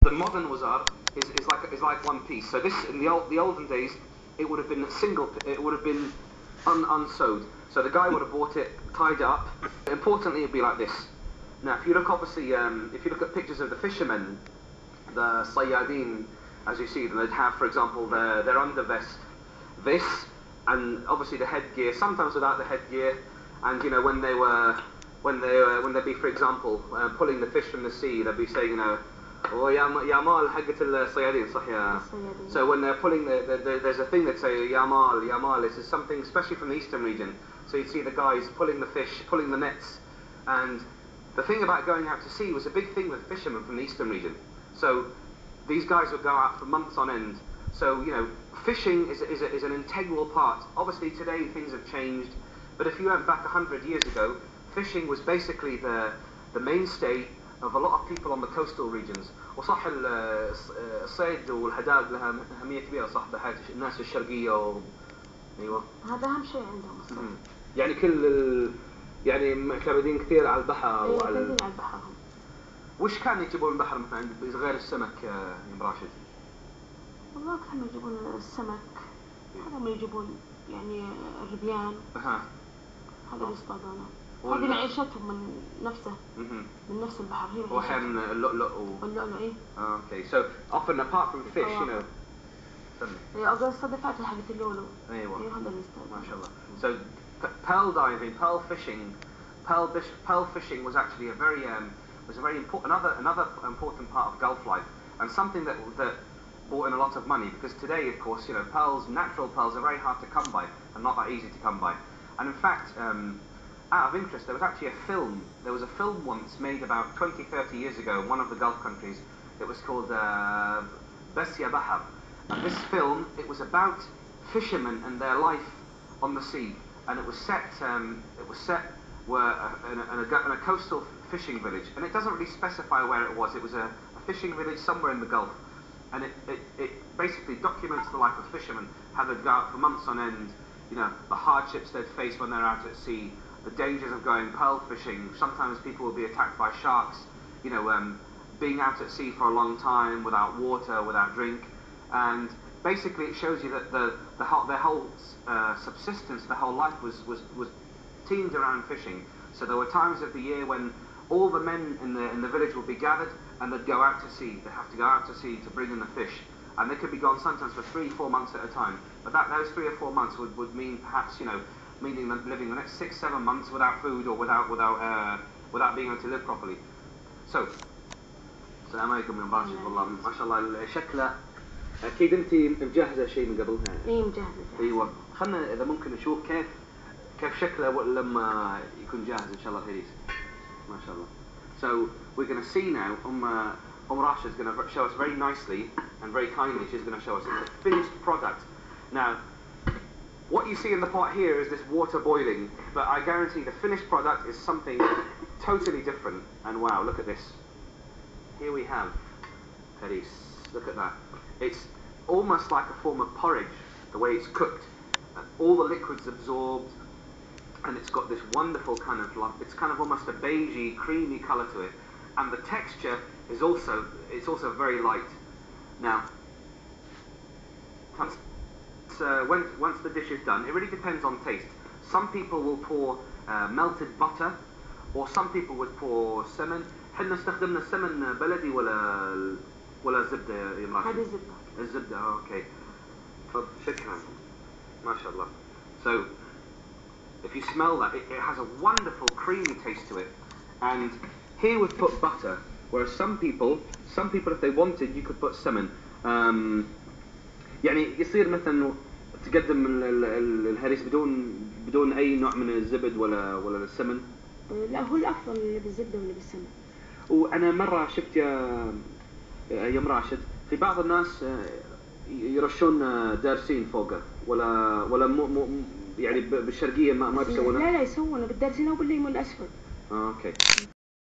The modern wazar is like one piece. So this, in the olden days, it would have been single. It would have been unsewed. So the guy would have bought it, tied it up. Importantly, it'd be like this. Now, if you look, obviously, if you look at pictures of the fishermen, the sayyadeen, as you see them, they'd have, for example, their undervest, this, and obviously the headgear. Sometimes without the headgear, and you know when they'd be, for example, pulling the fish from the sea, they'd be saying, you know, "Oh ya mal haqqat al-sayyadin," so when they're pulling, there's a thing that say ya mal. This is something, especially from the eastern region. So you'd see the guys pulling the fish, pulling the nets, and the thing about going out to sea was a big thing with fishermen from the eastern region. So these guys would go out for months on end. So, you know, fishing is an integral part. Obviously today things have changed, but if you went back 100 years ago, fishing was basically the mainstay of a lot of people on the coastal regions. وصح الصيد والحداد لها أهمية كبيرة صح بحياة الناس الشرقية أيوة. هذا أهم شيء عندهم الصيد. يعني يعني معتمدين كثير على البحر وعلى على البحر. وش كان يجيبون من البحر مثلا غير السمك يا ام راشد؟ والله أكثر ما يجيبون السمك، هذا ما يجيبون يعني الربيان. هذا اللي يصطادونه. هذه معيشتهم من نفسه. من نفس البحر هي. وأحيانا اللؤلؤ. واللؤلؤ إيه. Okay, so often apart from fish, you know. أقول الصدفات حقت اللؤلؤ. أيوة. هذا اللي يصطاد. ما شاء الله. So pearl diving, pearl fishing was actually a very important, another important part of Gulf life, and something that brought in a lot of money, because today, of course, you know, natural pearls are very hard to come by and not that easy to come by. And in fact, out of interest, there was actually a film. There was a film once made about 20-30 years ago in one of the Gulf countries. It was called Besya Bahar. And this film, it was about fishermen and their life on the sea, and it was set in a coastal fishing village, and it doesn't really specify where it was. It was a fishing village somewhere in the Gulf, and it basically documents the life of fishermen, how they'd go out for months on end, you know, the hardships they'd face when they're out at sea, the dangers of going pearl fishing. Sometimes people will be attacked by sharks, you know, being out at sea for a long time without water, without drink, and basically it shows you that their whole subsistence, their whole life was teamed around fishing. So there were times of the year when all the men in the village would be gathered and they'd go out to sea. They'd have to go out to sea to bring in the fish, and they could be gone sometimes for 3-4 months at a time. But those 3 or 4 months would mean perhaps, you know, meaning living the next 6-7 months without food or without being able to live properly. So السلام عليكم يا راشد. والله ما شاء الله شكله اكيد انت مجهزه شيء من قبلها. اي مجهزه. ايوه خلنا اذا ممكن نشوف كيف شكله لما يكون جاهز ان شاء الله الهريس. ما شاء الله. So we're going to see now. Rasha is going to show us very nicely and very kindly. She's going to show us the finished product. Now, what you see in the pot here is this water boiling, but I guarantee the finished product is something totally different. And wow, look at this. Here we have haris. Look at that. It's almost like a form of porridge, the way it's cooked. All the liquid's absorbed, and it's got this wonderful kind of it's kind of almost a beigey, creamy colour to it, and the texture is also very light. Now, once the dish is done, it really depends on taste. Some people will pour melted butter, or some people would pour سمن. حنا استخدمنا السمن بلدي ولا زبدة يا مراشد؟ هذه زبدة. الزبدة اوكي. شكرا. ما شاء الله. So if you smell that, it has a wonderful creamy taste to it. And here we've put butter, whereas some people if they wanted, you could put سمن. يعني يصير مثلا تقدم الهريس بدون اي نوع من الزبد ولا السمن. لا هو الافضل اللي بالزبده ولا بالسمن. وانا مره شفت يا راشد في بعض الناس يرشون دارسين فوقه ولا مو يعني بالشرقيه ما بيسوونه. لا يسوونه بالدارسين او بالليمون الاسود. اوكي.